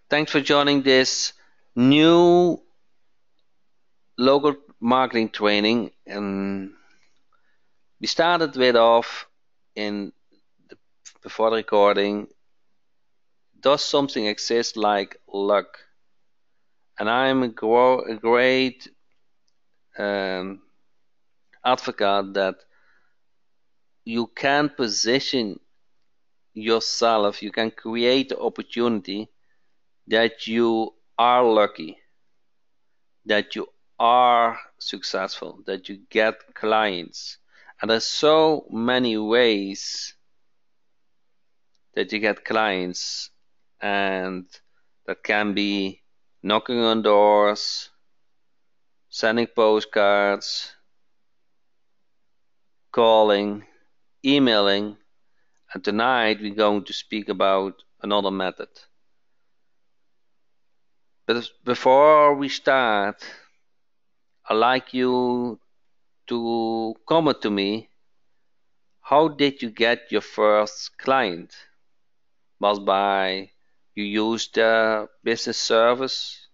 Thanks for joining this new local marketing training. And we started with off in the, before the recording. Does something exist like luck? And I'm a great um, advocate that you can position yourself, you can create the opportunity that you are lucky, that you are successful, that you get clients. And there's so many ways that you get clients, and that can be knocking on doors, sending postcards, calling, emailing, and tonight we're going to speak about another method. But before we start, I'd like you to comment to me, how did you get your first client? Was by you used a business service?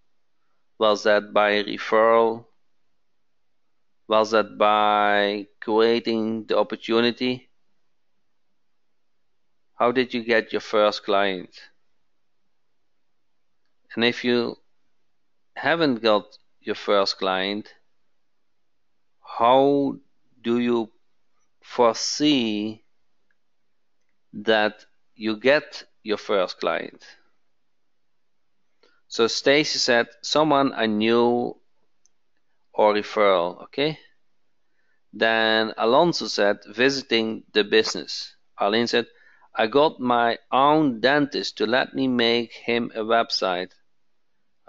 Was that by referral? Was that by creating the opportunity? How did you get your first client? And if you haven't got your first client, how do you foresee that you get your first client? So Stacy said, someone I knew or referral, okay? Then Alonso said, visiting the business. Arlene said, I got my own dentist to let me make him a website.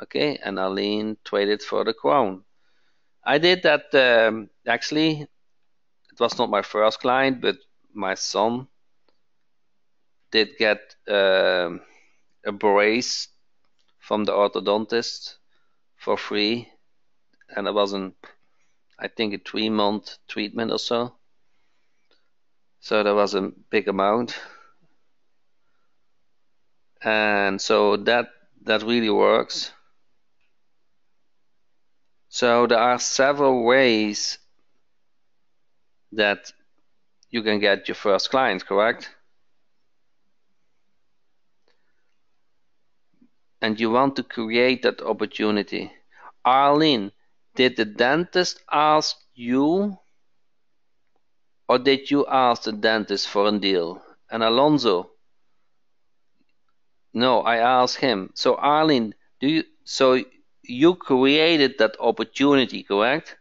Okay, and Arlene traded for the crown. I did that, actually, it was not my first client, but my son did get a brace from the orthodontist for free, and it was I think a 3-month treatment or so. So that was a big amount. And so that really works. So there are several ways that you can get your first client, correct? And you want to create that opportunity. Arlene, did the dentist ask you, or did you ask the dentist for a deal? And Alonso, no, I asked him. So Arlene, so you created that opportunity, correct?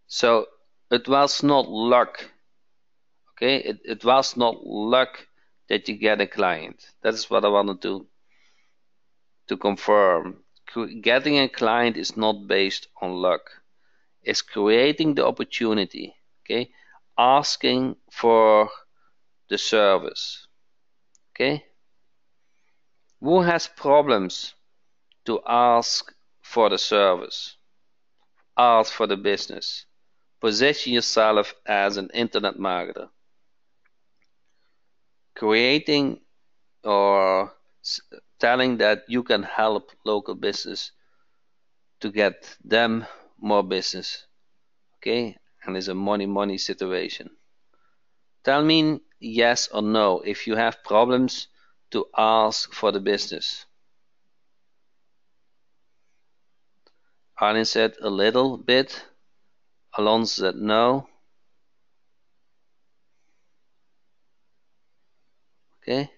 So it was not luck. Okay, it was not luck that you get a client. That is what I wanted to confirm. Getting a client is not based on luck. It's creating the opportunity. Okay, asking for the service. Okay, who has problems to ask for the service? Ask for the business. Position yourself as an internet marketer. Creating or telling that you can help local business to get them more business. Okay, and it's a money situation. Tell me yes or no if you have problems to ask for the business. Arlene said a little bit. Alonso said no. Okay.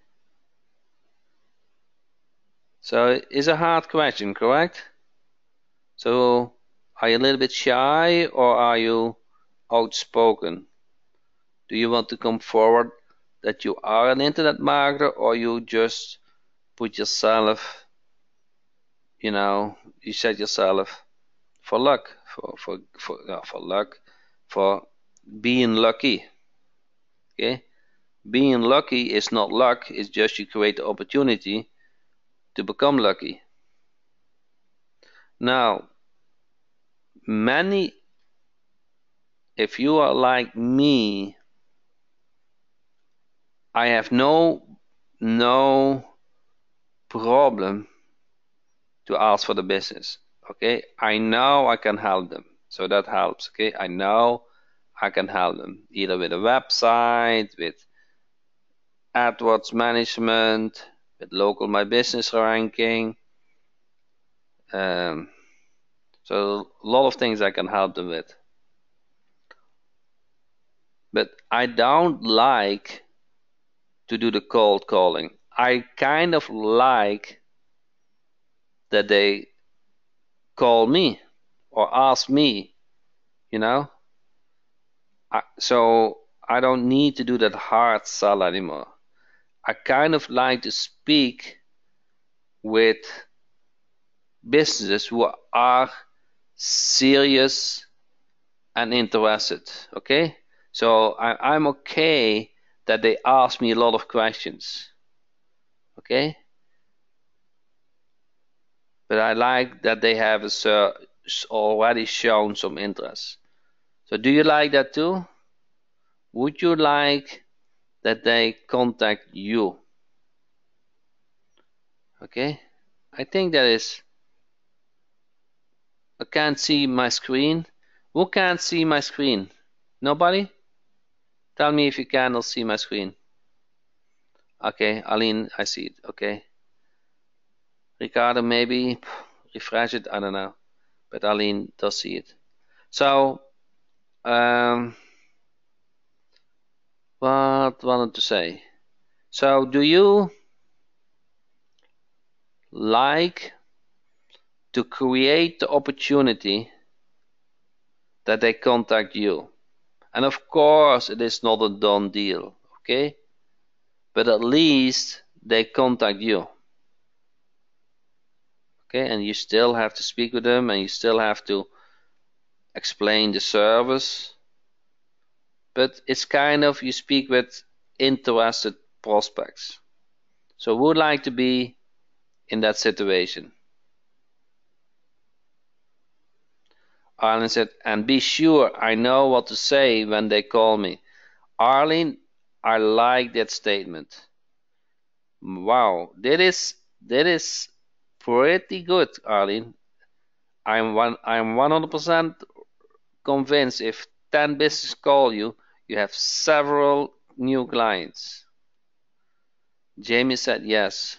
So it's a hard question, correct? So are you a little bit shy or are you outspoken? Do you want to come forward that you are an internet marketer, or you just put yourself, you set yourself for luck, for luck, for being lucky. Okay, being lucky is not luck. It's just you create the opportunity to become lucky. Now, if you are like me, I have no problem to ask for the business. Okay, I know I can help them, so that helps. Okay, I know I can help them either with a website, with AdWords management, with local My Business ranking. Um, so a lot of things I can help them with. But I don't like to do the cold calling. I kind of like that they call me or ask me, you know? So I don't need to do that hard sell anymore. I kind of like to speak with businesses who are serious and interested. Okay, so I'm okay that they ask me a lot of questions. Okay, but I like that they have already shown some interest. So do you like that too? Would you like that they contact you? Okay, I think that is. I can't see my screen. Who can't see my screen? Nobody? Tell me if you cannot see my screen. Okay, Aline, I see it. Okay. Ricardo, maybe refresh it. I don't know. But Aline does see it. So, what wanted to say? So, do you like to create the opportunity that they contact you? And of course, it is not a done deal, okay? But at least they contact you, okay? And you still have to speak with them, and you still have to explain the service. But it's kind of you speak with interested prospects. So who would like to be in that situation? Arlene said, and be sure I know what to say when they call me. Arlene, I like that statement. Wow, that is pretty good, Arlene. I'm 100% convinced if 10 businesses call you, you have several new clients. Jamie said yes.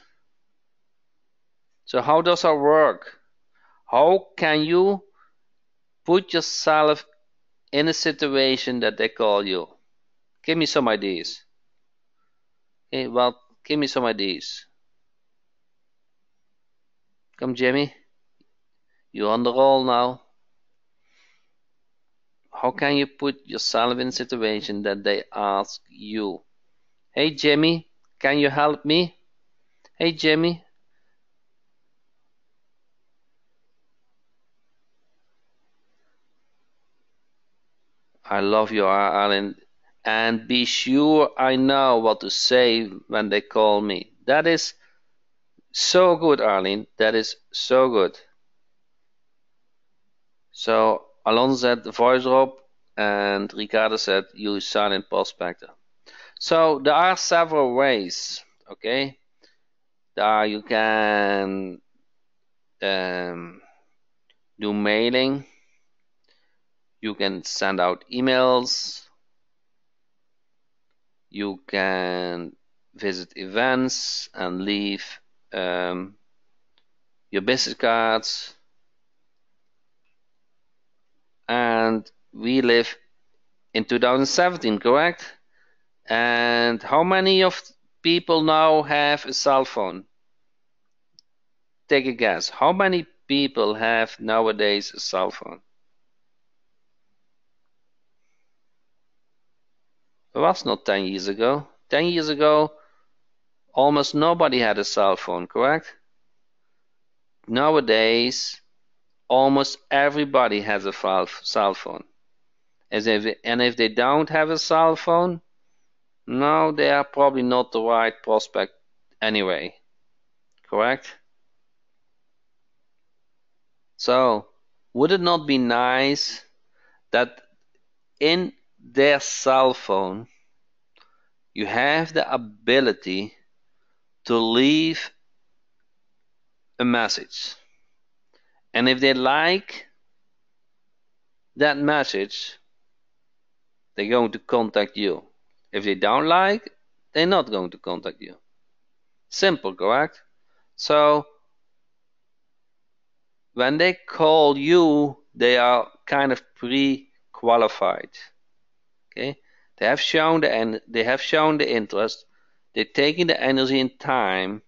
So how does that work? How can you put yourself in a situation that they call you? Give me some ideas. Okay, well, give me some ideas. Come, Jamie. You're on the roll now. How can you put yourself in a situation that they ask you? Hey, Jamie, can you help me? Hey, Jamie. I love you, Alan. And be sure I know what to say when they call me. That is so good, Arlene. That is so good. So Alonso said the voice drop, and Ricardo said use silent prospector. So there are several ways. Okay, you can do mailing. You can send out emails. You can visit events and leave your business cards. And we live in 2017, correct? And how many of people now have a cell phone? Take a guess. How many people have nowadays a cell phone? It was not 10 years ago. 10 years ago, almost nobody had a cell phone, correct? Nowadays, almost everybody has a cell phone. And if they don't have a cell phone, no, they are probably not the right prospect anyway, correct? So, would it not be nice that in their cell phone you have the ability to leave a message. And if they like that message, they're going to contact you. If they don't like, they're not going to contact you. Simple, correct? So when they call you, they are kind of pre-qualified. Okay? They have shown the interest. They're taking the energy and time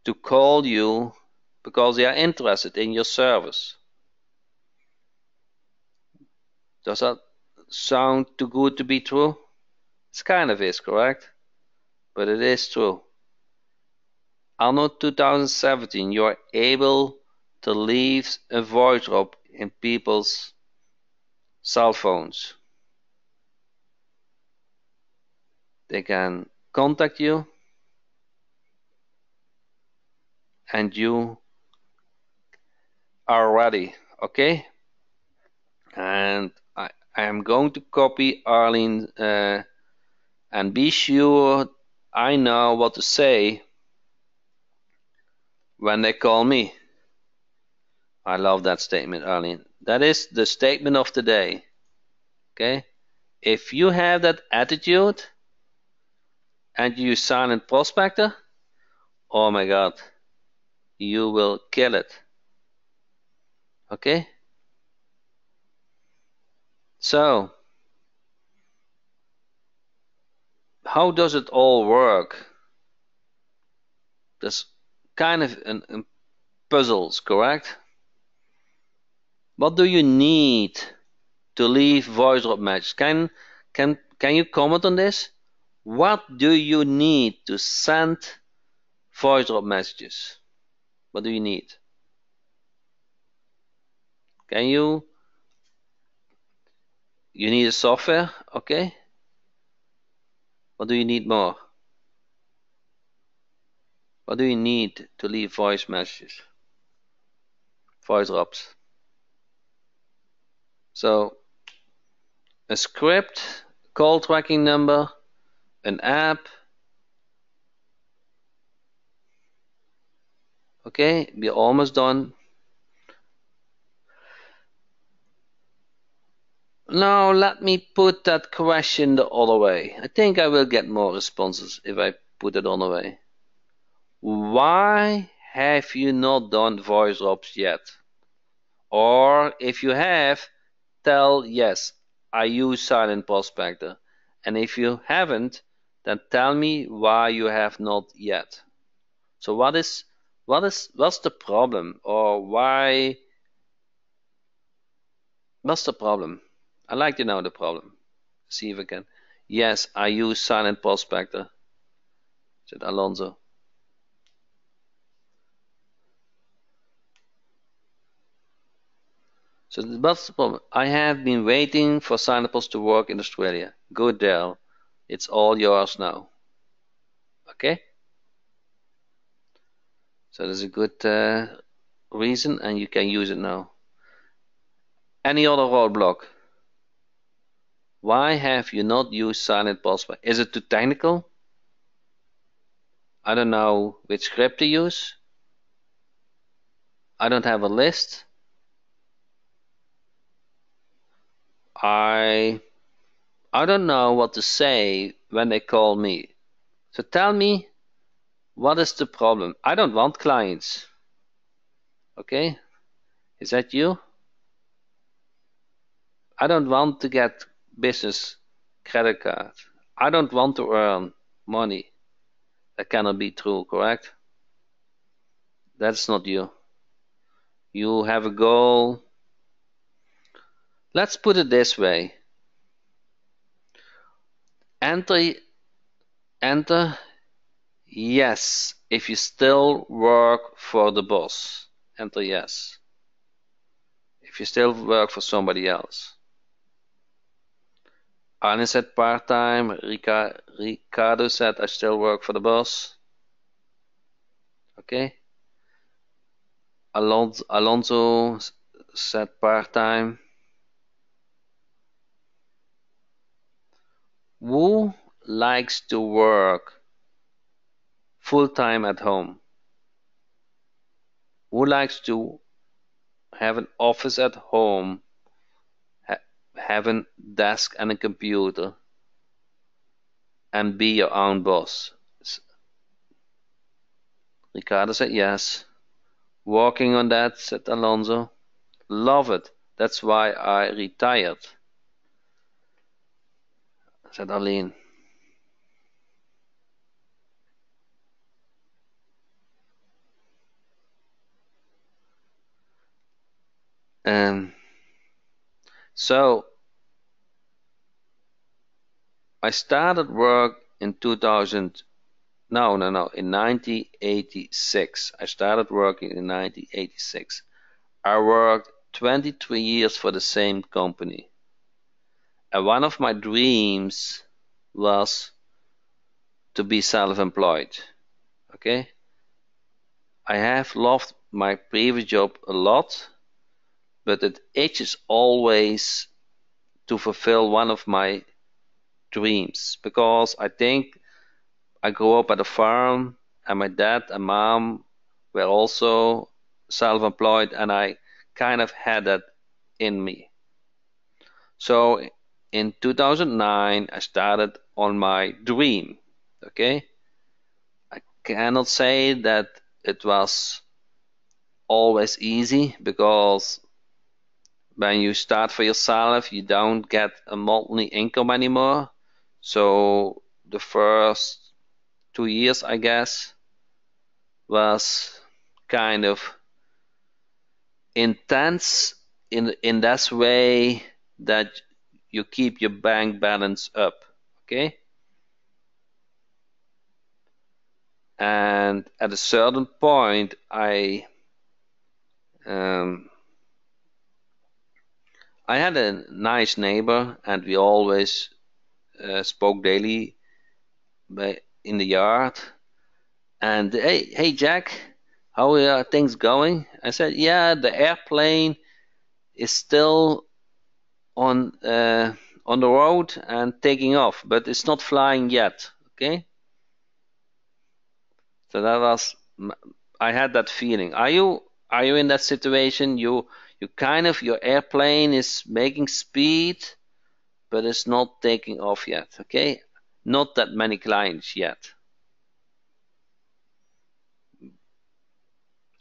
to call you because they are interested in your service. Does that sound too good to be true? It kind of is, correct? But it is true. Anno 2017, you are able to leave a voice drop in people's cell phones. They can contact you and you are ready, okay? And I am going to copy Arlene and be sure I know what to say when they call me. I love that statement, Arlene. That is the statement of the day. Okay? If you have that attitude and you silent prospector, oh my God, you will kill it. Okay? So, how does it all work? There's kind of a puzzles, correct? What do you need to leave voice drop messages? Can you comment on this? What do you need to send voice drop messages? What do you need? Can you need a software? Okay. What do you need more? What do you need to leave voice messages? Voice drops. So a script, call tracking number, an app. Okay, we're almost done. Now let me put that question the other way. I think I will get more responses if I put it the other way. Why have you not done voice drops yet? Or if you have, tell yes, I use Silent Prospector. And if you haven't, then tell me why you have not yet. So what's the problem? Or what's the problem? I'd like to know the problem. See if I can. Yes, I use Silent Prospector, said Alonso. So what's the problem? I have been waiting for Silent Post to work in Australia. Good, Dale. It's all yours now. Okay? So there's a good reason and you can use it now. Any other roadblock? Why have you not used Silent Prospect? Is it too technical? I don't know which script to use. I don't have a list. I don't know what to say when they call me. So tell me, what is the problem? I don't want clients. Okay? Is that you? I don't want to get business credit card. I don't want to earn money. That cannot be true, correct? That's not you. You have a goal. Let's put it this way. Enter yes if you still work for the boss. Enter yes. If you still work for somebody else. Arne said part-time. Ricardo said I still work for the boss. Okay. Alonso said part-time. Who likes to work full-time at home? Who likes to have an office at home, ha have a desk and a computer, and be your own boss? Ricardo said yes. Working on that, said Alonso. Love it. That's why I retired, said Arlene. And so I started work in 2000. No, in 1986. I started working in 1986. I worked 23 years for the same company. And one of my dreams was to be self-employed. Okay? I have loved my previous job a lot, but it itches always to fulfill one of my dreams because I think I grew up at a farm and my dad and mom were also self-employed and I kind of had that in me. So in 2009 I started on my dream. Okay? I cannot say that it was always easy because when you start for yourself you don't get a monthly income anymore. So the first 2 years I guess was kind of intense in that way that you keep your bank balance up. Okay? And at a certain point um, I had a nice neighbor and we always spoke daily in the yard. And hey Jack, how are things going? I said, yeah, the airplane is still on the road and taking off, but it's not flying yet. Okay, so that was I had that feeling. Are you in that situation? You kind of your airplane is making speed, but it's not taking off yet. Okay, not that many clients yet.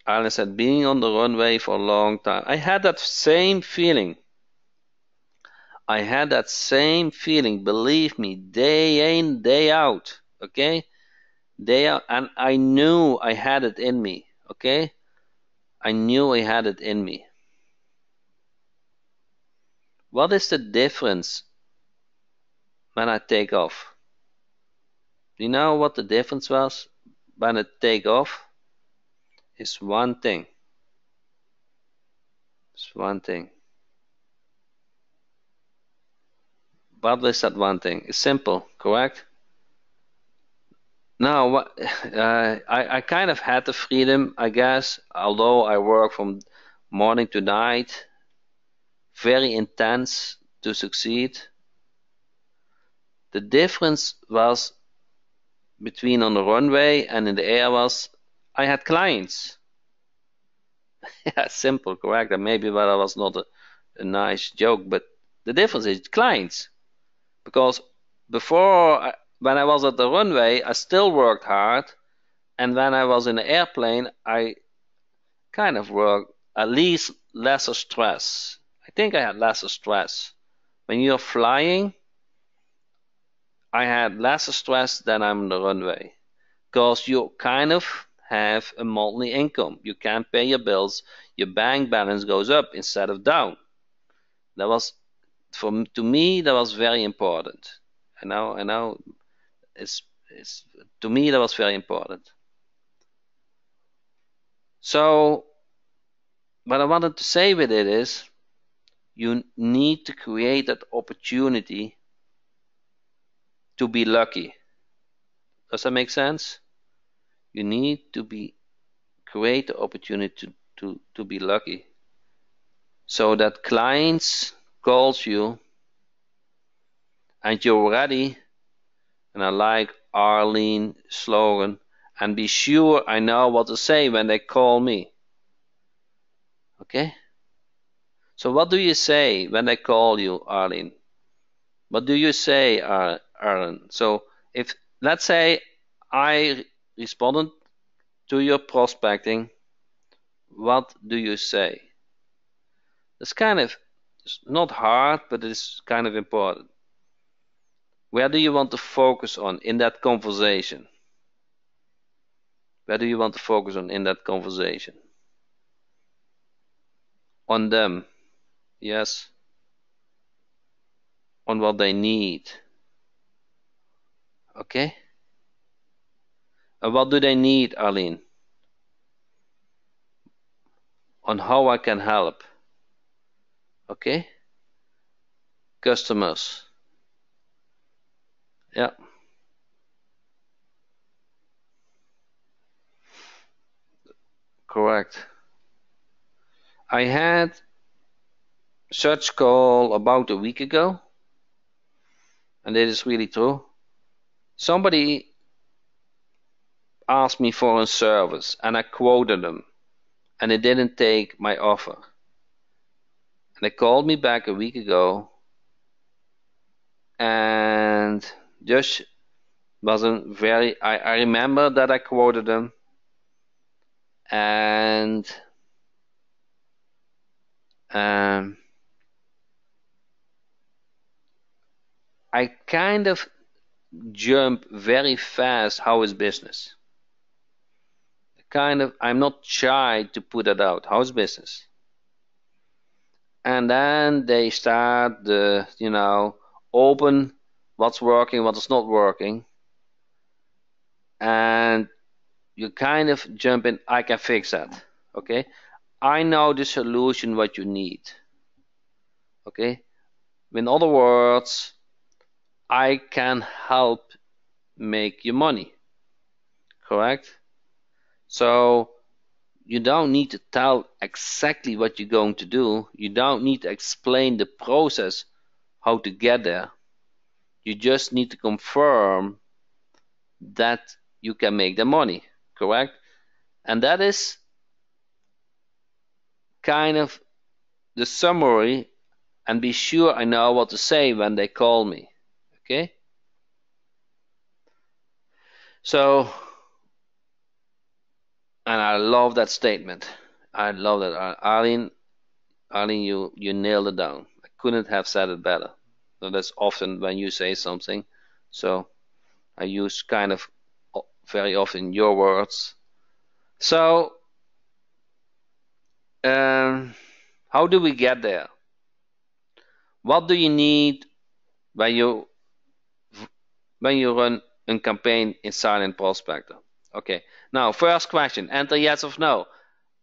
Alan said, being on the runway for a long time. I had that same feeling. I had that same feeling, believe me, day in, day out. Okay? Day out, and I knew I had it in me. Okay? I knew I had it in me. What is the difference when I take off? Do you know what the difference was when I take off? It's one thing. It's one thing. What is that one thing? It's simple, correct? No, I kind of had the freedom, I guess, although I work from morning to night, very intense to succeed. The difference was between on the runway and in the air was I had clients. Yeah, simple, correct. And maybe that was not a nice joke, but the difference is clients. Because when I was at the runway, I still worked hard, and when I was in the airplane, I kind of worked at least lesser stress. I think I had lesser stress. When you're flying, I had lesser stress than I'm on the runway because you kind of have a monthly income. You can't pay your bills. Your bank balance goes up instead of down. That was to me that was very important. I know it's to me that was very important. So what I wanted to say with it is you need to create that opportunity to be lucky. Does that make sense? You need to create the opportunity to be lucky. So that clients calls you and you're ready. And I like Arlene's slogan, and be sure I know what to say when they call me. Okay? So what do you say when they call you, Arlene? What do you say, Aaron? So if, let's say, I responded to your prospecting, what do you say? It's kind of, it's not hard, but it's kind of important. Where do you want to focus on in that conversation? Where do you want to focus on in that conversation? On them, yes. On what they need. Okay? And what do they need, Arlene? On how I can help. Okay? Customers. Yeah. Correct. I had such call about a week ago, and it is really true. Somebody asked me for a service, and I quoted them, and they didn't take my offer. And they called me back a week ago, and just wasn't very. I remember that I quoted them, and um, I kind of jump very fast. How is business? Kind of, I'm not shy to put it out. How's business? And then they start the, open what's working, what is not working, and you kind of jump in. I can fix that. Okay, I know the solution what you need. Okay, in other words, I can help make you money. Correct? So you don't need to tell exactly what you're going to do. You don't need to explain the process, how to get there. You just need to confirm that you can make the money, correct? And that is kind of the summary, and be sure I know what to say when they call me, okay? So, and I love that statement. I love that. Arlene, you nailed it down. I couldn't have said it better. So that's often when you say something. So I use kind of very often your words. So, how do we get there? What do you need when you run a campaign in Silent Prospector? Okay. Now, first question: enter yes or no.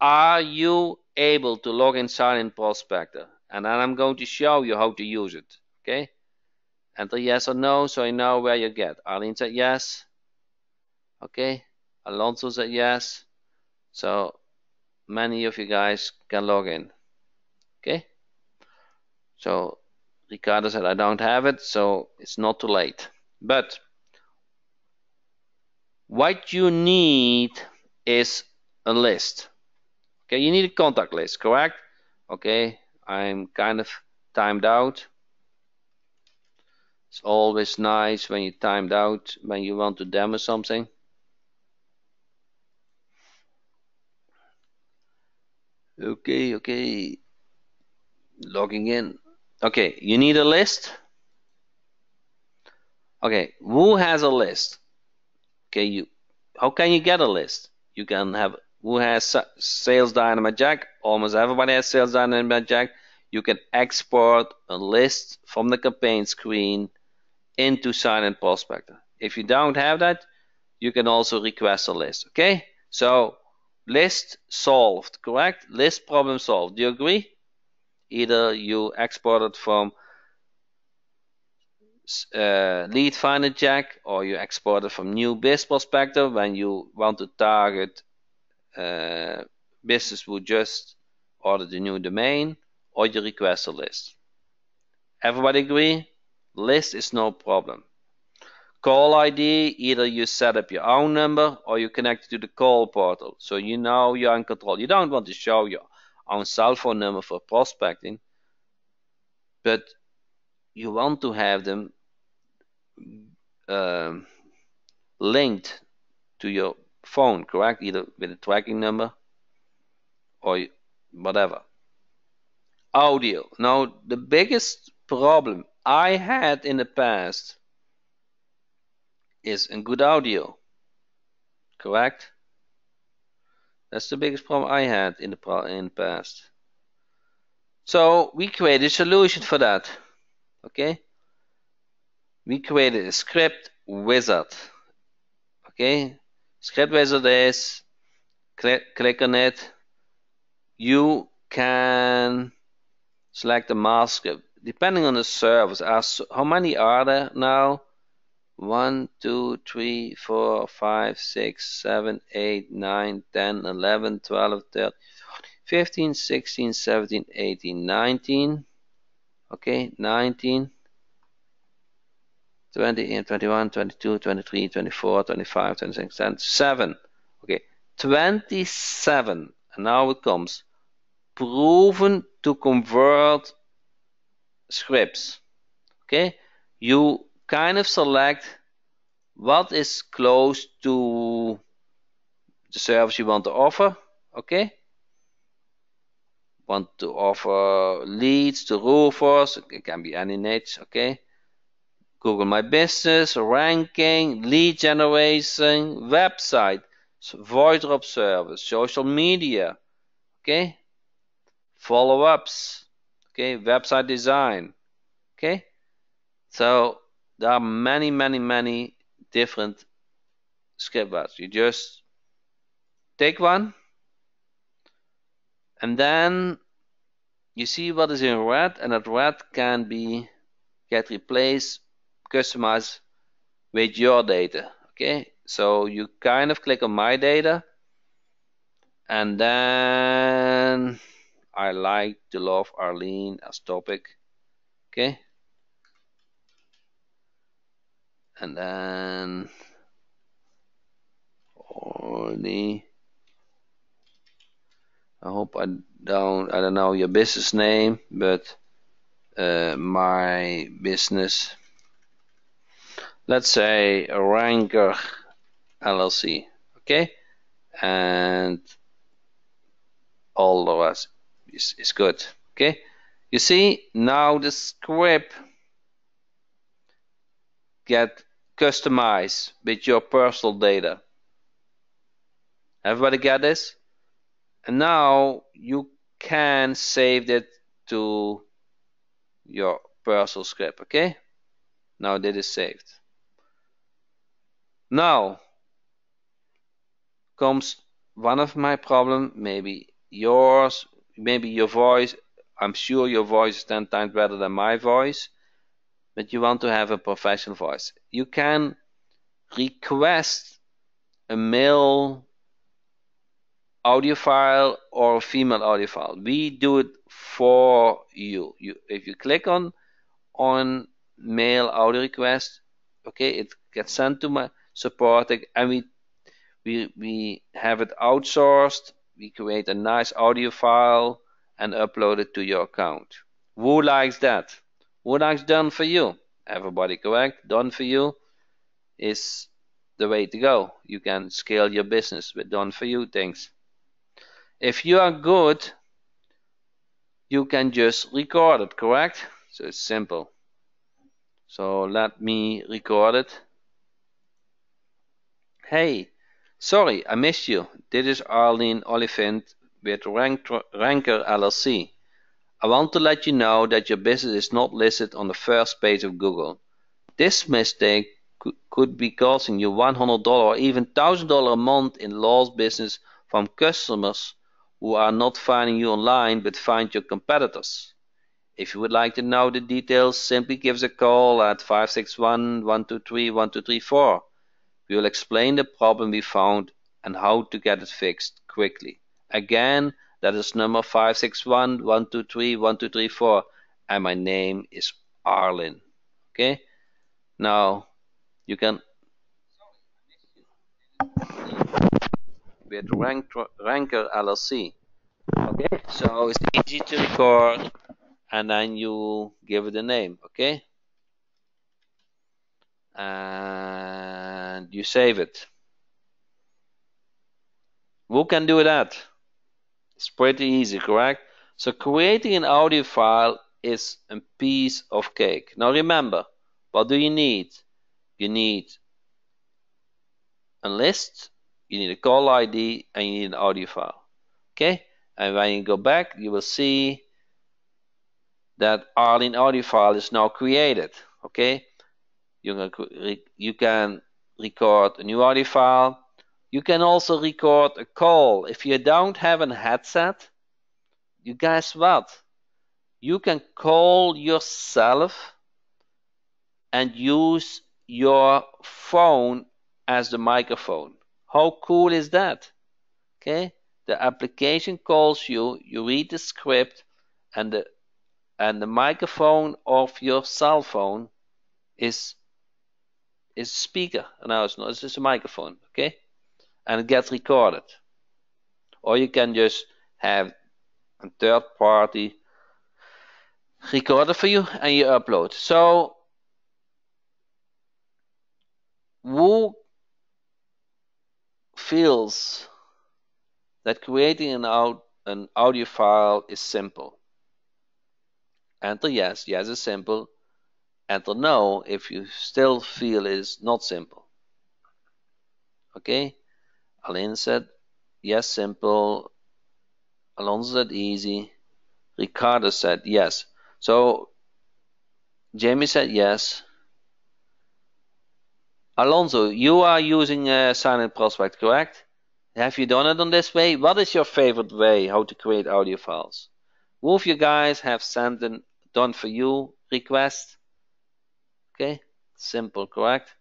Are you able to log in Silent Prospector? And then I'm going to show you how to use it. Okay. Enter yes or no, so I know where you get. Arlene said yes. Okay. Alonso said yes. So many of you guys can log in. Okay. So Ricardo said I don't have it, so it's not too late. But what you need is a list. Okay, you need a contact list, correct? Okay, I'm kind of timed out. It's always nice when you timed out when you want to demo something. Okay. Logging in. Okay, you need a list. Okay, who has a list? Okay, how can you get a list? You can have who has Sales Dynamite Jack. Almost everybody has Sales Dynamite Jack. You can export a list from the campaign screen into Silent Prospector. If you don't have that, you can also request a list. Okay, so list solved, correct? List problem solved. Do you agree? Either you export it from Lead Finder Jack, or you export it from New Biz Prospector when you want to target business who just ordered the new domain, or you request a list. Everybody agree? List is no problem. Call ID, either you set up your own number or you connect it to the call portal, so you know you're in control. You don't want to show your own cell phone number for prospecting, but you want to have them um, linked to your phone, correct? Either with a tracking number or whatever. Audio. Now, the biggest problem I had in the past is a good audio, correct? That's the biggest problem I had in the past. So we created a solution for that. Okay, we created a script wizard. Okay, script wizard is click on it. You can select the master script depending on the service. How many are there now? 1, 2, 3, 4, 5, 6, 7, 8, 9, 10, 11, 12, 13, 15, 16, 17, 18, 19. Okay, 19, 20, 21, 22, 23, 24, 25, 26, 27. Okay, 27. And now it comes. Proven to convert scripts. Okay, you kind of select what is close to the service you want to offer. Okay, want to offer leads to roofers. It can be any niche. Okay, Google My Business, ranking, lead generation, website, voice drop service, social media, okay, follow-ups, okay, website design, okay. So there are many different script words. You just take one and then you see what is in red, and that red can be get replaced, customized with your data. Okay, so you kind of click on my data, and then I like to love Arlene as topic. Okay, and then Arlene. I hope I don't know your business name, but my business, let's say Ranker LLC. Okay, and all the rest is good. Okay, you see now the script get customized with your personal data. Everybody get this? And now you can save it to your personal script. Okay, now that is saved. Now comes one of my problem, maybe yours, maybe your voice. I'm sure your voice is 10 times better than my voice, but you want to have a professional voice. You can request a male audio file or a female audio file. We do it for you. If you click on mail audio request, okay, it gets sent to my support, and we have it outsourced. We create a nice audio file and upload it to your account. Who likes that? Who likes done for you? Everybody, correct? Done for you is the way to go. You can scale your business with done for you things. If you are good, you can just record it, correct? So it's simple. So let me record it. Hey, sorry, I missed you. This is Arlene Oliphant with Ranker LLC. I want to let you know that your business is not listed on the first page of Google. This mistake could be costing you $100 or even $1,000 a month in lost business from customers who are not finding you online but find your competitors. If you would like to know the details, simply give us a call at 561-123-1234. We will explain the problem we found and how to get it fixed quickly. Again, that is number 561-123-1234, and my name is Arlen. Okay? Now, you can with Ranker LLC. Okay, so it's easy to record, and then you give it a name. Okay, and you save it. Who can do that? It's pretty easy, correct? So creating an audio file is a piece of cake. Now remember, what do you need? You need a list, you need a call ID, and you need an audio file. Okay? And when you go back, you will see that Arlene audio file is now created. Okay? You can record a new audio file. You can also record a call. If you don't have a headset, you guess what? You can call yourself and use your phone as the microphone. How cool is that? Okay? The application calls you, you read the script, and the microphone of your cell phone is a speaker. No, it's not. It's just a microphone. Okay? And it gets recorded. Or you can just have a third party record it for you and you upload. So who feels that creating an audio file is simple? Enter yes, yes is simple. Enter no if you still feel it is not simple. Okay? Aline said yes, simple. Alonso said easy. Ricardo said yes. So Jamie said yes. Alonso, you are using Silent Prospect, correct? Have you done it on this way? What is your favorite way how to create audio files? Who of you guys have sent a done for you request? Okay, simple, correct?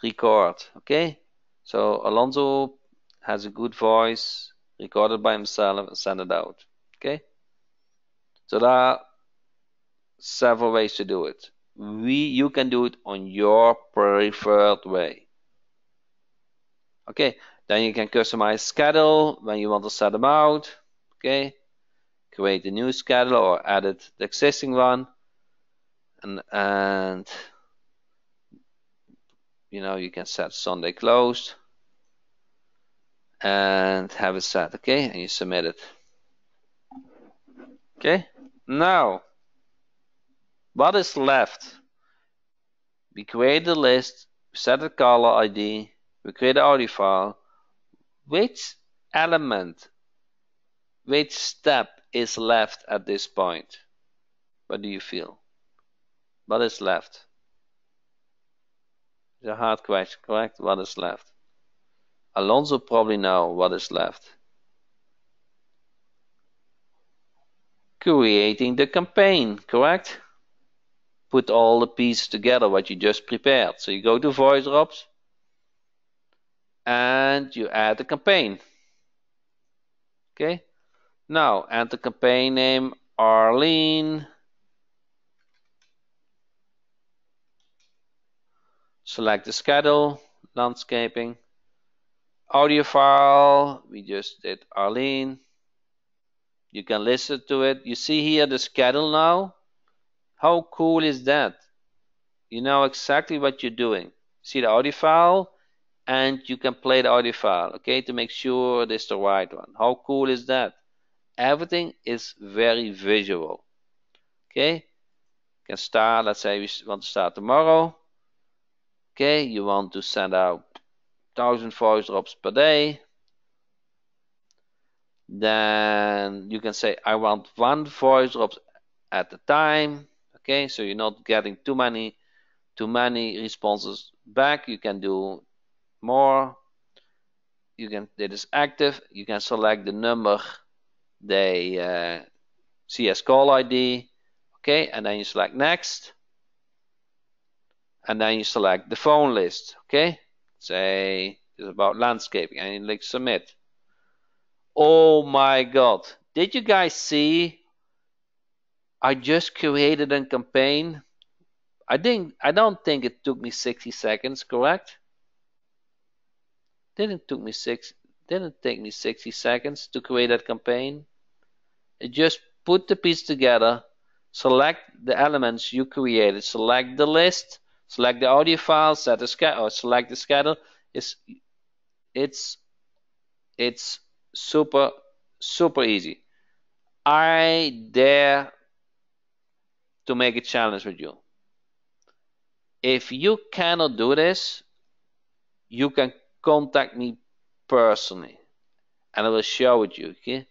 Record, okay? So Alonso has a good voice, recorded by himself and send it out, okay? So there are several ways to do it. You can do it on your preferred way. Okay, then you can customize schedule when you want to set them out. Okay, create a new schedule or edit the existing one, and you can set Sunday closed and have it set. Okay, and you submit it. Okay, now what is left? We create the list, set a caller ID, we create an audio file. Which element, which step is left at this point? What do you feel? What is left? It's a hard question, correct? What is left? Alonso probably know what is left. Creating the campaign, correct? Put all the pieces together, what you just prepared. So you go to voice drops and you add the campaign. Okay? Now enter campaign name Arlene. Select the schedule, landscaping. Audio file, we just did Arlene. You can listen to it. You see here the schedule now. How cool is that? You know exactly what you're doing. See the audio file, and you can play the audio file, okay, to make sure it is the right one. How cool is that? Everything is very visual. Okay, you can start. Let's say we want to start tomorrow. Okay, you want to send out 1,000 voice drops per day. Then you can say I want one voice drop at a time. Okay, so you're not getting too many responses back. You can do more. It is active. You can select the number they see as call ID. Okay, and then you select next, and then you select the phone list. Okay, say it's about landscaping, and you click submit. Oh my God! Did you guys see? I just created a campaign. I don't think it took me 60 seconds, correct? Didn't took me Didn't take me 60 seconds to create that campaign. It just put the piece together, select the elements you created, select the list, select the audio file, set the schedule, or select the schedule. It's it's it's super easy. I dare to make a challenge with you. If you cannot do this, you can contact me personally and I will show it you. Okay?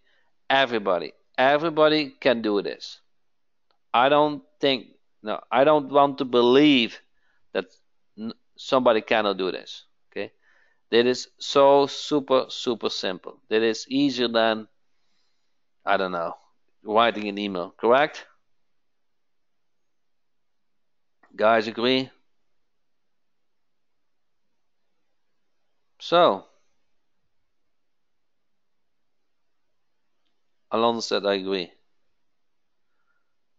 Everybody can do this. I don't think, no, I don't want to believe that somebody cannot do this. Okay? That is so super simple. That is easier than, I don't know, writing an email, correct? Guys agree? So, Alonso said I agree.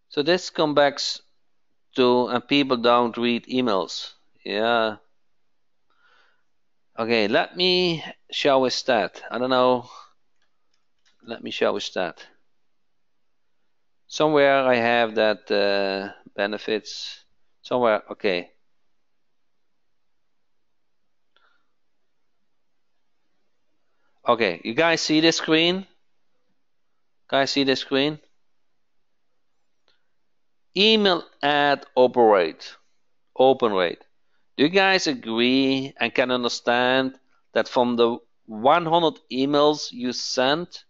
So this comes back to, and people don't read emails. Yeah. Okay, let me show a stat. I don't know. Let me show a stat. Somewhere I have that benefits. Somewhere, okay. Okay, you guys see this screen? Guys see this screen? Email ad open rate. Do you guys agree and can understand that from the 100 emails you sent,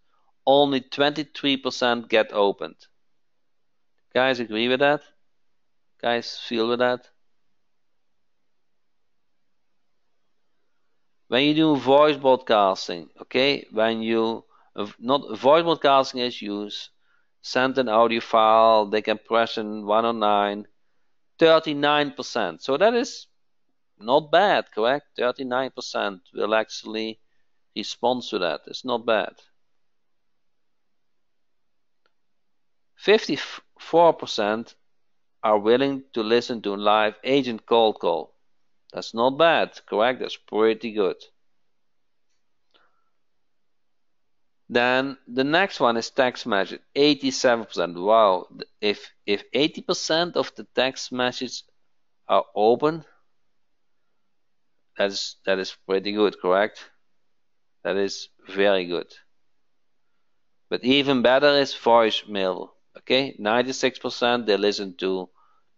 only 23% get opened? Guys agree with that? Guys feel with that? When you do voice broadcasting, okay, when you not voice broadcasting is use send an audio file, they can press in 109, 39%. So that is not bad, correct? 39% will actually respond to that. It's not bad. 54% are willing to listen to a live agent cold call. That's not bad, correct? That's pretty good. Then the next one is text message, 87%. Wow, if 80% of the text messages are open, that is pretty good, correct? That is very good. But even better is voicemail. Okay, 96% they listen to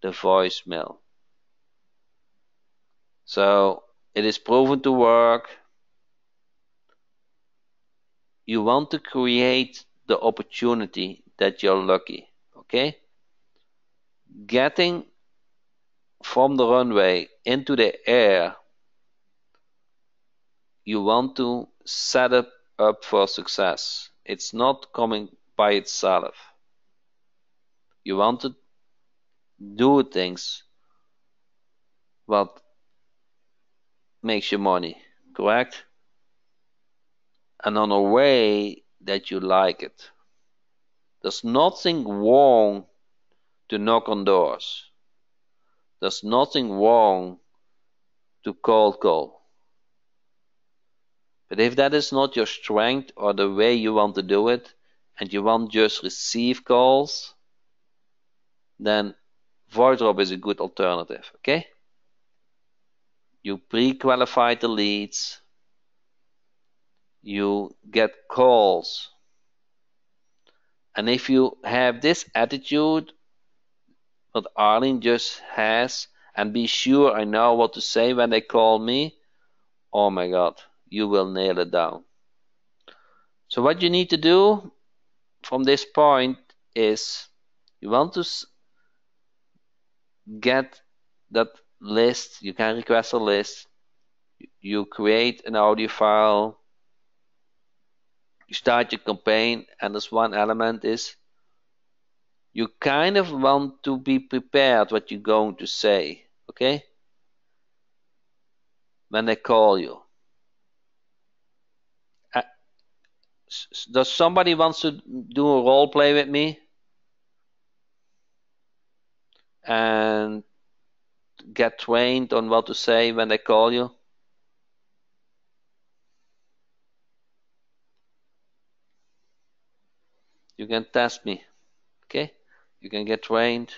the voicemail. So it is proven to work. You want to create the opportunity that you're lucky. Okay, getting from the runway into the air, you want to set it up for success. It's not coming by itself. You want to do things what makes you money, correct? And on a way that you like it. There's nothing wrong to knock on doors. There's nothing wrong to cold call. But if that is not your strength or the way you want to do it, and you want just receive calls, then VoiceDrop is a good alternative, okay? You pre-qualify the leads, you get calls, and if you have this attitude, what Arlene just has, and be sure I know what to say when they call me, oh my God, you will nail it down. So what you need to do from this point is you want to get that list. You can request a list. You create an audio file. You start your campaign, and this one element is you kind of want to be prepared what you're going to say, okay? When they call you. Does somebody wants to do a role play with me and get trained on what to say when they call you? You can test me. Okay? You can get trained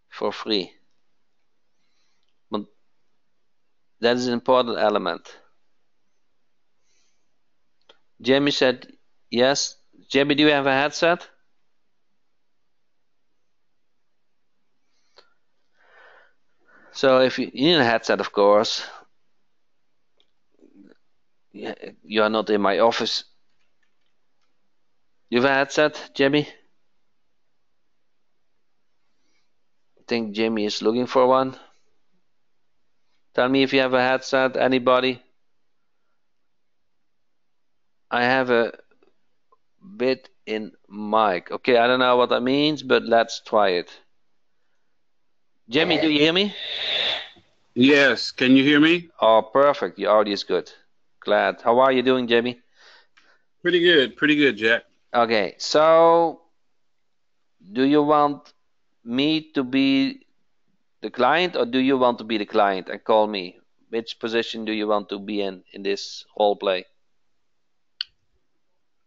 for free. But that is an important element. Jamie said yes. Jamie, do you have a headset? So if you need a headset, of course, you are not in my office. You have a headset, Jamie? I think Jamie is looking for one. Tell me if you have a headset, anybody. I have a bit in mic. Okay, I don't know what that means, but let's try it. Jamie, do you hear me? Yes, can you hear me? Oh, perfect. Your audio is good. Glad. How are you doing, Jamie? Pretty good, Jack. Okay, so do you want me to be the client or do you want to be the client and call me? Which position do you want to be in this role play?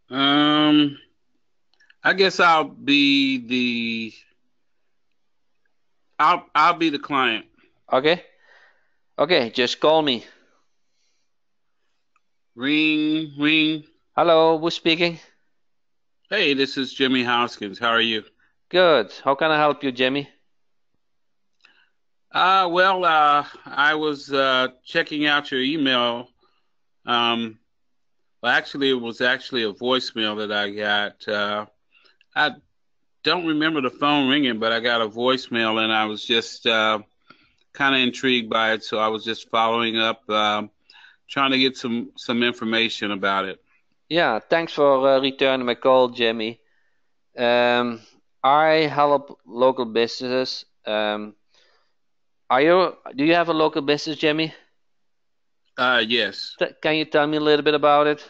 Um, I guess I'll be the client. Okay? Okay, just call me. Ring, ring. Hello, who's speaking? Hey, this is Jimmy Hoskins. How are you? Good. How can I help you, Jamie? I was checking out your email. Um, actually, it was actually a voicemail that I got. I don't remember the phone ringing, but I got a voicemail, and I was just kind of intrigued by it. So I was just following up, trying to get some information about it. Yeah, thanks for returning my call, Jamie. Um, I help local businesses. Do you have a local business, Jamie? Yes. Can you tell me a little bit about it?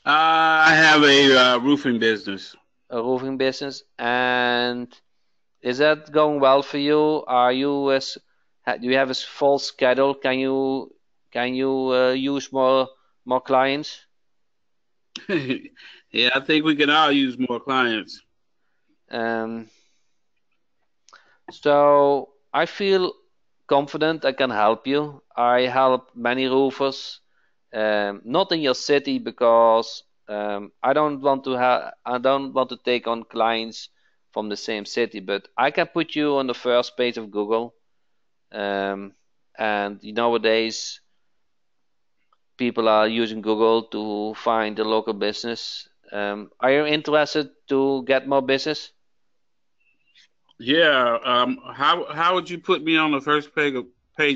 I have a roofing business. A roofing business, and is that going well for you? Do you have a full schedule? Can you use more clients? Yeah, I think we can all use more clients. Um, so I feel confident I can help you. I help many roofers, not in your city because I don't want to take on clients from the same city, but I can put you on the first page of Google. Um, and nowadays, people are using Google to find the local business. Are you interested to get more business? Yeah. How would you put me on the first page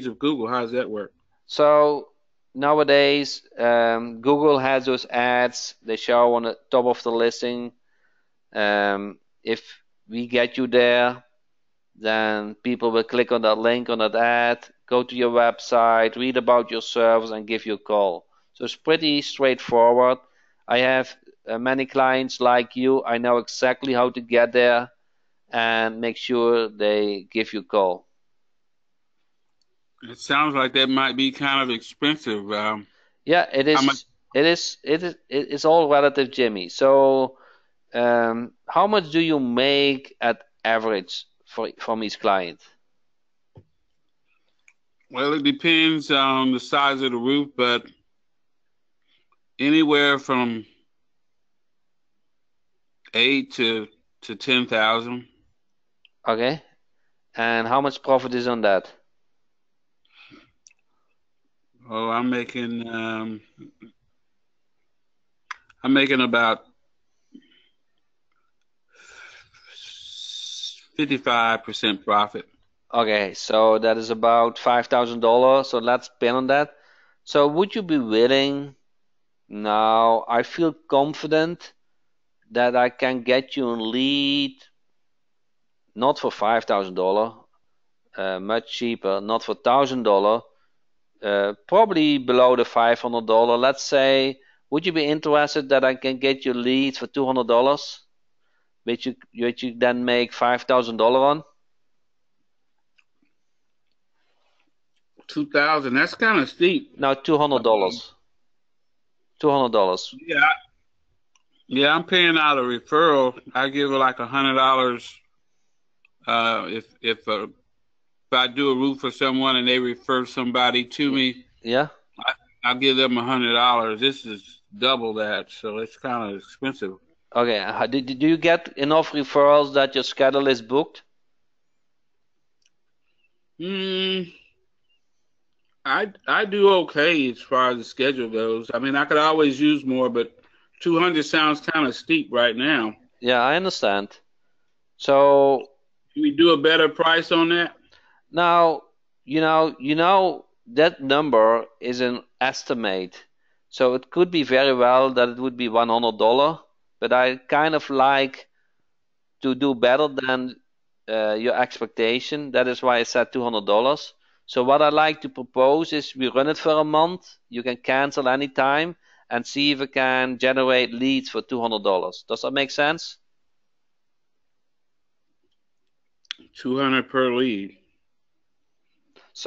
of Google? How does that work? So nowadays, Google has those ads. They show on the top of the listing. If we get you there, then people will click on that link on that ad, go to your website, read about your service, and give you a call. So it's pretty straightforward. I have many clients like you. I know exactly how to get there and make sure they give you a call. It sounds like that might be kind of expensive. Yeah, it How much? is. It's all relative, Jimmy. So, how much do you make at average from each client? Well, it depends on the size of the roof, but anywhere from 8 to 10,000. Okay, and how much profit is on that? Oh, I'm making about 55% profit. Okay, so that is about $5,000. So let's pin on that. So would you be willing? Now, I feel confident that I can get you a lead, not for $5,000, much cheaper, not for $1,000, probably below the $500. Let's say, would you be interested that I can get you leads for $200, which you then make $5,000 on? 2,000. That's kind of steep. Now Um, $200. $200. yeah, Yeah, I'm paying out a referral. I give like $100 if I do a roof for someone and they refer somebody to me. Yeah. I'll give them $100. This is double that, so it's kind of expensive. Okay. Do you get enough referrals that your schedule is booked? Hmm, I do okay as far as the schedule goes. I mean, I could always use more, but 200 sounds kind of steep right now. Yeah, I understand. So Can we do a better price on that? now, you know that number is an estimate. So it could be very well that it would be $100, but I kind of like to do better than your expectation. That is why I said $200. So what I like to propose is we run it for a month. You can cancel anytime and see if we can generate leads for $200. Does that make sense? 200 per lead.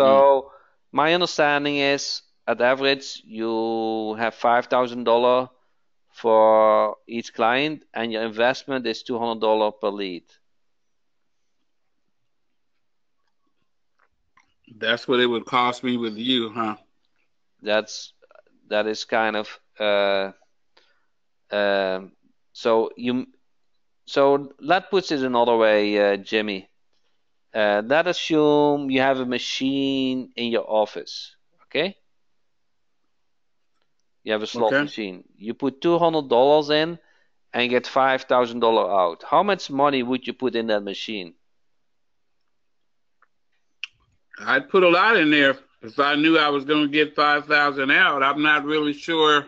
Hmm. So my understanding is at average you have $5,000 for each client and your investment is $200 per lead. That's what it would cost me with you, huh? That's that is kind of um, so you so that puts it another way, Jimmy. Let's assume you have a machine in your office. Okay, you have a slot Okay. machine. You put $200 in and get $5,000 out. How much money would you put in that machine? I'd put a lot in there if I knew I was going to get 5,000 out. I'm not really sure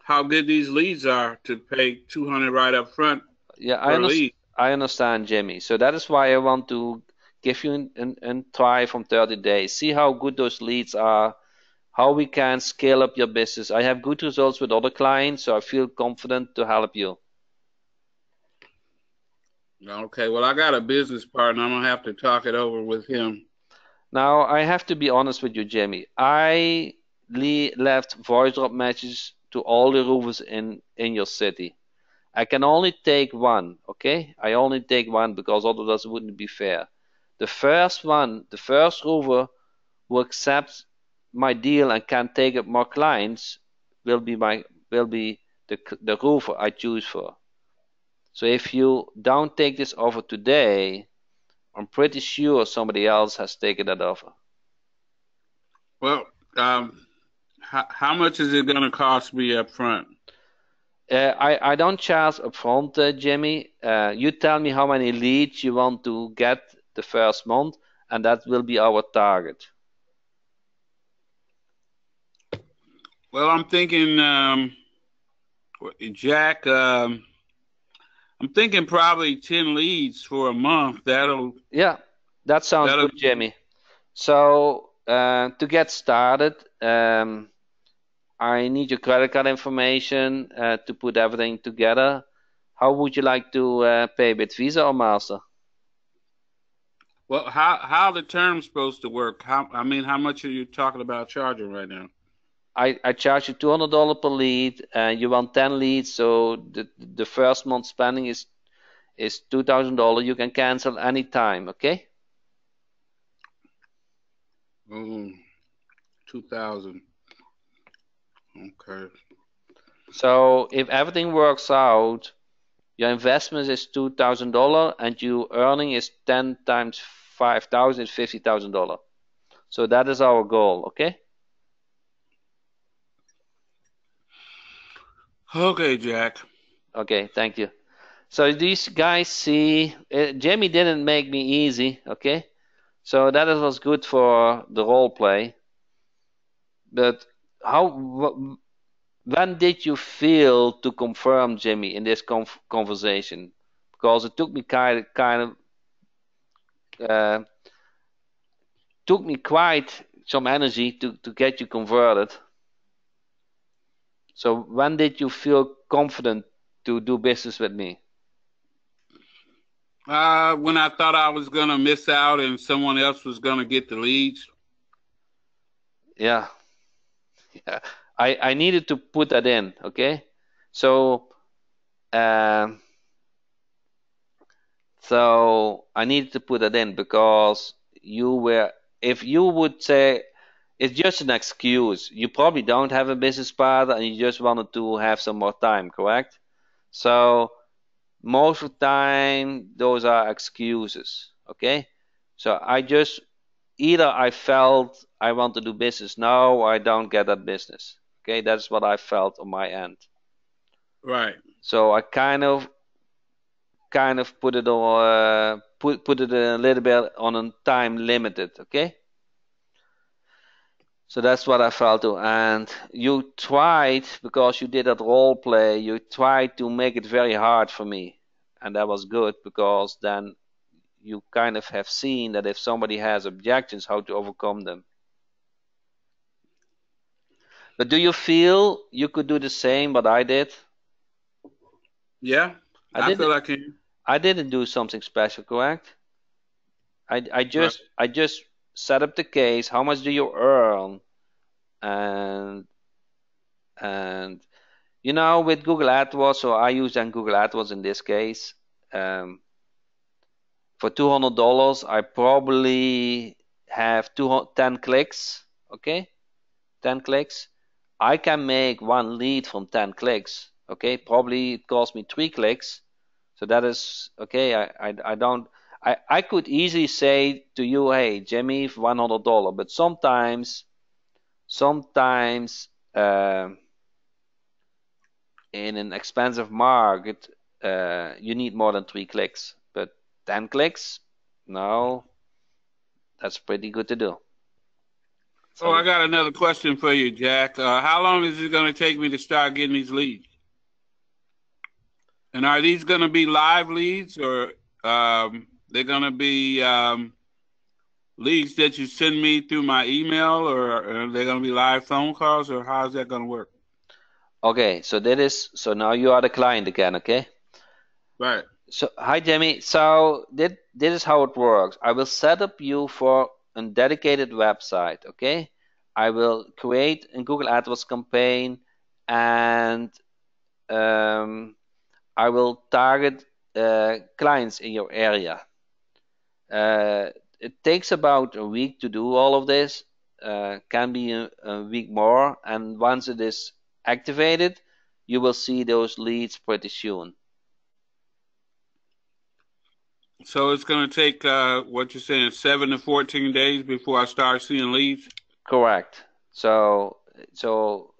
how good these leads are to pay 200 right up front Yeah, per lead. I understand, Jimmy. So that is why I want to give you an try from 30 days. See how good those leads are, how we can scale up your business. I have good results with other clients, so I feel confident to help you. Okay, well, I got a business partner. I'm gonna have to talk it over with him. Now, I have to be honest with you, Jimmy. I left voice drop messages to all the roofers in your city. I can only take one, okay? I only take one because otherwise it wouldn't be fair. The first roofer who accepts my deal and can take up more clients will be my will be the roofer I choose for. So if you don't take this offer today, I'm pretty sure somebody else has taken that offer. Well, how much is it gonna cost me up front? I don't charge upfront, Jimmy. You tell me how many leads you want to get the first month, and that will be our target. Well, I'm thinking, Jack. I'm thinking probably 10 leads for a month. Yeah, that sounds That'll good, Jimmy. So to get started, I need your credit card information to put everything together. How would you like to pay with Visa or Master? Well, how the terms supposed to work? How much are you talking about charging right now? I charge you $200 per lead, and you want 10 leads, so the first month spending is $2,000. You can cancel anytime, okay? Oh, 2,000. Okay. So if everything works out, your investment is $2,000 and your earning is 10 times 5,000 is $50,000. So that is our goal, okay? Okay, Jack. Okay, thank you. So these guys see, Jamie didn't make me easy, okay? So that was good for the role play. But when did you feel to confirm Jimmy in this conversation? Because it took me uh, took me quite some energy to get you converted. So when did you feel confident to do business with me? When I thought I was gonna miss out and someone else was gonna get the leads. Yeah, yeah. I needed to put that in, okay? So Um, so I needed to put that in because you were, if you would say it's just an excuse, you probably don't have a business partner and you just wanted to have some more time, correct? So most of the time, those are excuses, okay? So I just either I felt I want to do business now or I don't get that business. Okay, that's what I felt on my end. Right. So I kind of put it on put it a little bit on a time limited. Okay, so that's what I felt too. And you tried because you did that role play. You tried to make it very hard for me, and that was good because then you kind of have seen that if somebody has objections, how to overcome them. But do you feel you could do the same what I did? Yeah, I I feel didn't I can. I didn't do something special, correct? I Right. just set up the case. How much do you earn? And and with Google AdWords, so I use then Google AdWords in this case. Um, for $200, I probably have 10 clicks. Okay, 10 clicks. I can make one lead from 10 clicks. Okay, probably it cost me 3 clicks. So that is okay. I don't. I could easily say to you, hey, Jimmy, $100, but sometimes in an expensive market, you need more than 3 clicks. But 10 clicks, no, that's pretty good to do. Oh, I So got another question for you, Jack. How long is it going to take me to start getting these leads? And are these going to be live leads or they're going to be leads that you send me through my email or are they going to be live phone calls or how's that going to work? okay, so now you are the client again, okay? Right. So, hi Jamie. So this is how it works. I will set up you for a dedicated website, okay? I will create a Google AdWords campaign and um, I will target clients in your area. It takes about a week to do all of this, can be a week more, and once it is activated, you will see those leads pretty soon. So it's going to take what you're saying 7 to 14 days before I start seeing leads. Correct. So so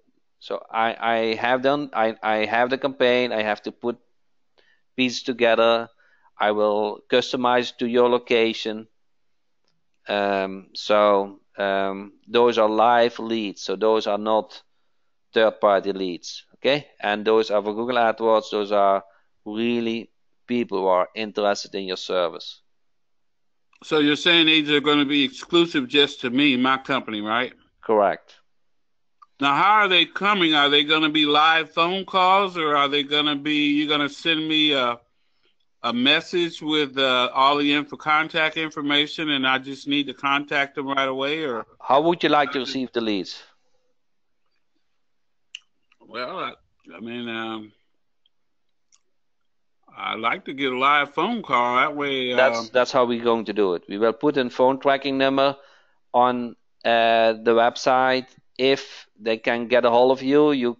I have done I have the campaign. I have to put pieces together. I will customize to your location. Those are live leads. So those are not third-party leads. Okay, and those are for Google AdWords. Those are really people who are interested in your service. So you're saying these are going to be exclusive just to me, my company, right? Correct. Now, how are they coming? Are they going to be live phone calls, or are they going to be? You're going to send me a message with all the contact information, and I just need to contact them right away, or How would you like to receive the leads? well, I mean, I like to get a live phone call. That way, That's how we're going to do it. We will put a phone tracking number on the website. If they can get a hold of you, you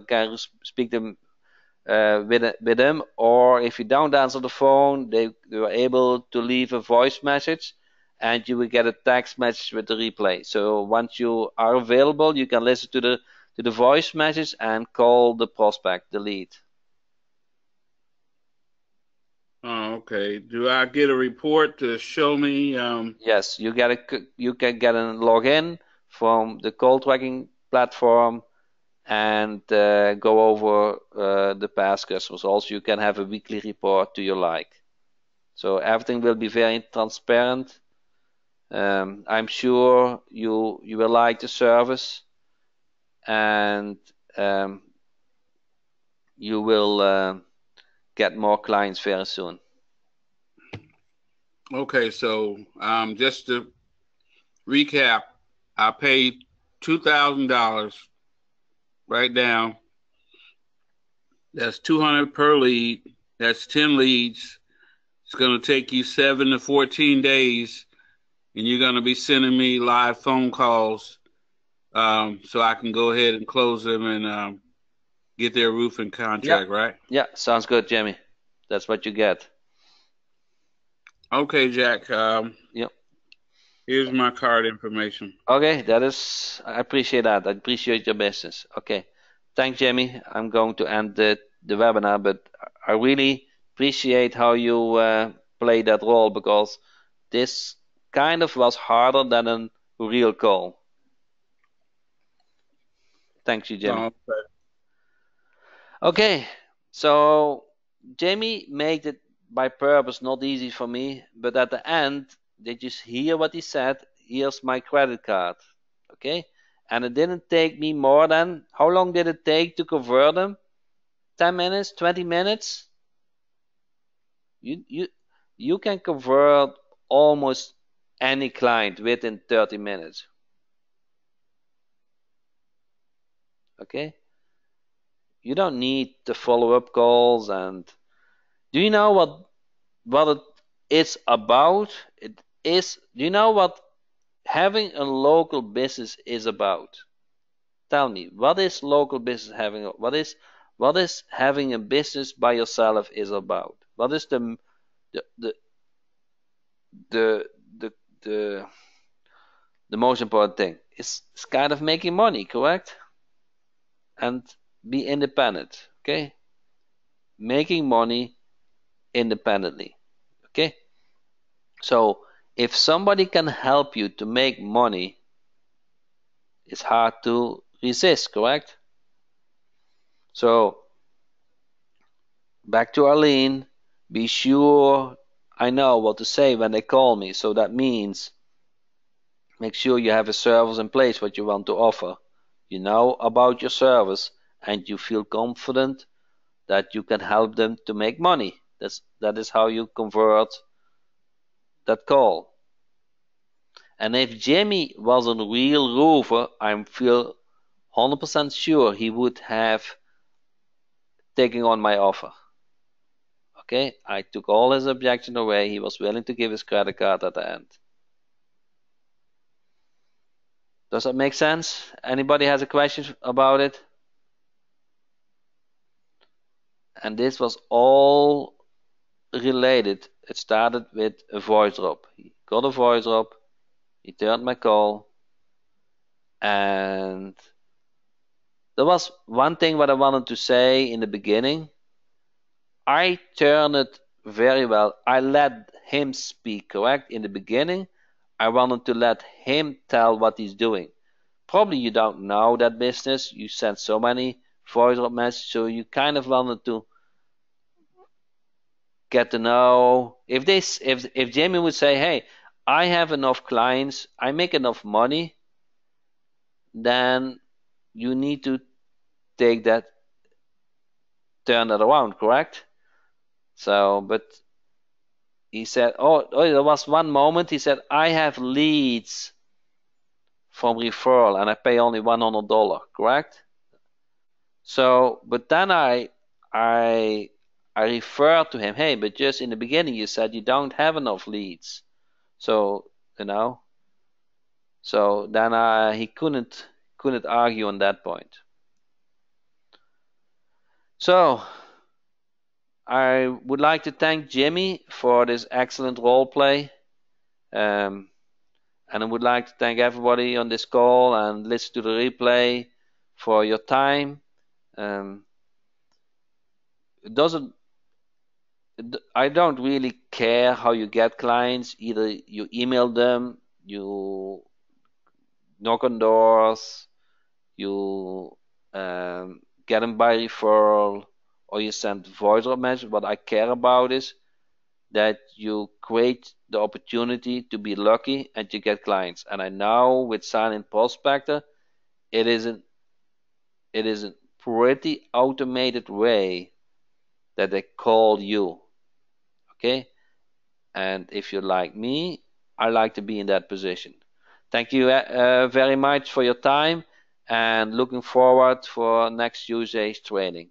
can speak them with them. Or if you don't answer the phone, they are able to leave a voice message, and you will get a text message with the replay. So once you are available, you can listen to the voice message and call the prospect, the lead. oh, okay. Do I get a report to show me? Yes, you can get a login from the call tracking platform and go over the past customers. Also, you can have a weekly report to your like. So everything will be very transparent. I'm sure you will like the service, and um, you will get more clients very soon. Okay, so just to recap, I paid $2,000 right now That's 200 per lead. That's 10 leads. It's going to take you 7 to 14 days, and you're going to be sending me live phone calls so I can go ahead and close them and get their roofing Yeah, contract, right? yeah, sounds good, Jamie. That's what you get. Okay, Jack. Yeah. Here's my card information. Okay, I appreciate that. I appreciate your business. Okay. Thanks, Jamie. I'm going to end the webinar, but I really appreciate how you play that role because this kind of was harder than a real call. Thanks you, Jamie. Okay. Okay, so Jamie made it by purpose not easy for me, but at the end, did you hear what he said? Here's my credit card. Okay, and it didn't take me more than how long did it take to convert them? 10 minutes, 20 minutes? You you you can convert almost any client within 30 minutes. Okay, you don't need the follow-up calls. And do you know what it is about? It is. Do you know what having a local business is about? Tell me, what is local business having? What is having a business by yourself is about? What is the the the the the, the most important thing? It's kind of making money, correct? And be independent. Okay, making money independently. Okay, so if somebody can help you to make money, it's hard to resist, correct? So back to Arlene, be sure I know what to say when they call me. So that means make sure you have a service in place what you want to offer. You know about your service and you feel confident that you can help them to make money. That is how you convert that call. And if Jimmy was a real roofer, I feel 100% sure he would have taken on my offer. Okay, I took all his objection away. He was willing to give his credit card at the end. Does that make sense? Anybody has a question about it? And this was all related. It started with a voice drop. He got a voice drop. He turned my call. And there was one thing what I wanted to say in the beginning. I turned it very well. I let him speak, correct? In the beginning, I wanted to let him tell what he's doing. Probably you don't know that business. You sent so many voice messages, so you kind of wanted to get to know. If Jamie would say, "Hey, I have enough clients, I make enough money," then you need to take that, turn that around, correct? So, but he said, "Oh, there was one moment." He said, "I have leads from referral, and I pay only $100, correct?" So, but then I I referred to him, hey, but just in the beginning you said you don't have enough leads. So, you know, so then he couldn't argue on that point. So, I would like to thank Jimmy for this excellent role play. Um, and I would like to thank everybody on this call and listen to the replay for your time. Um, it doesn't I don't really care how you get clients. Either you email them, you knock on doors, you get them by referral, or you send voice message. What I care about is that you create the opportunity to be lucky and to get clients. And I know with Silent Prospector, it is a pretty automated way that they call you. Okay? And if you're like me, I like to be in that position. Thank you very much for your time and looking forward for next Tuesday's training.